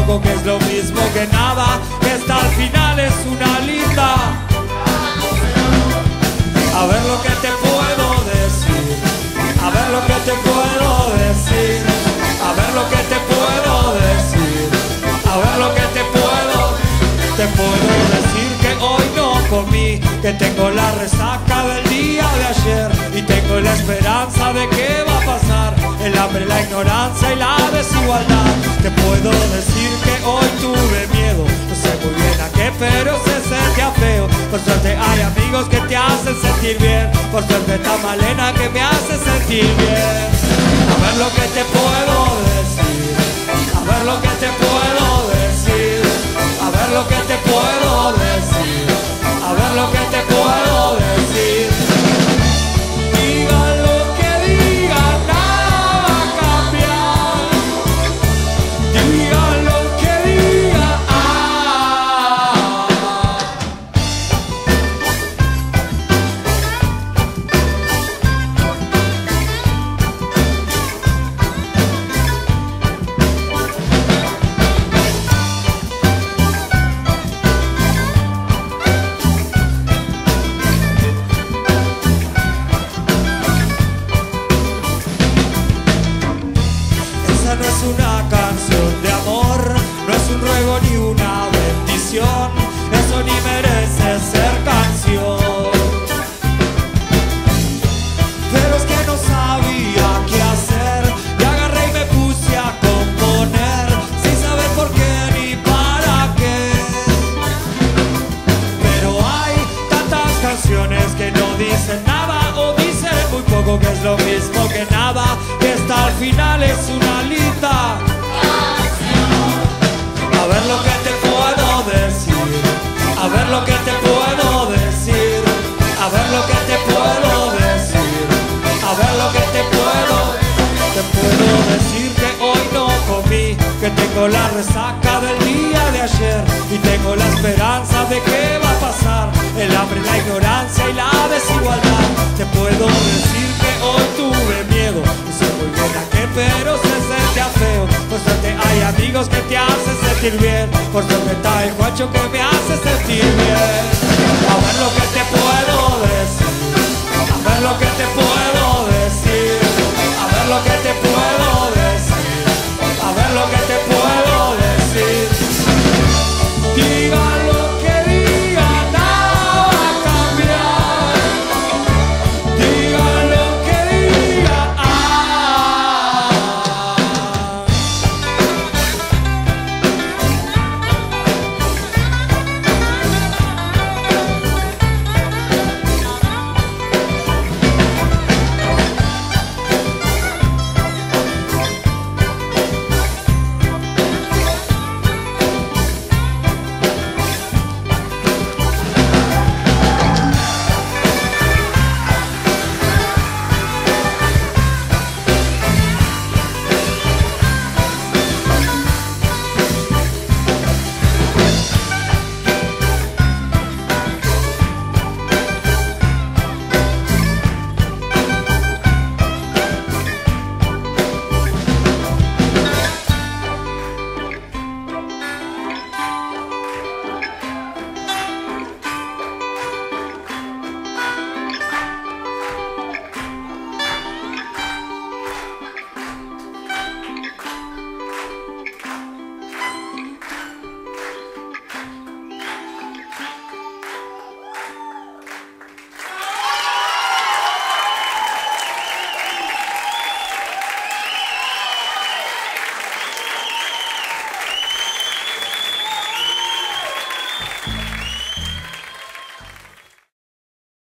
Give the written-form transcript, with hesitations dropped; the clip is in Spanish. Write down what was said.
poco que es lo mismo que nada, que esta al final es una linda. A ver lo que te puedo decir, a ver lo que te puedo decir, a ver lo que te puedo decir, a ver lo que te puedo decir que hoy no comí, que tengo la resaca del día de ayer y tengo la esperanza de que va a pasar el hambre, la ignorancia y la desigualdad. Te puedo decir que hoy tuve miedo, no sé muy bien a qué, pero se sentía feo. Por suerte hay amigos que te hacen sentir bien, por suerte está Malena que me hace sentir bien. A ver lo que te puedo decir, a ver lo que te puedo decir, a ver lo que te puedo decir, a ver lo que te puedo decir. Diga lo que diga, nada va a cambiar. Diga lo que diga, no es una canción de amor, no es un ruego ni una bendición, eso ni merece ser canción. Pero es que no sabía qué hacer y agarré y me puse a componer sin saber por qué ni para qué. Pero hay tantas canciones que no dicen nada o dicen muy poco, que es lo mismo que nada, que esta al final es una linda canción. A ver lo que te puedo decir, a ver lo que te puedo decir, a ver lo que te puedo decir, a ver lo que te puedo decir que hoy no comí, que tengo la resaca del día de ayer y tengo la esperanza de que va a pasar el hambre, la ignorancia y la desigualdad. Te puedo decir que hoy tuve miedo, no sé muy bien a qué, pero se sentía feo. Por suerte hay amigos que te hacen sentir bien, por suerte está el Juancho que me hace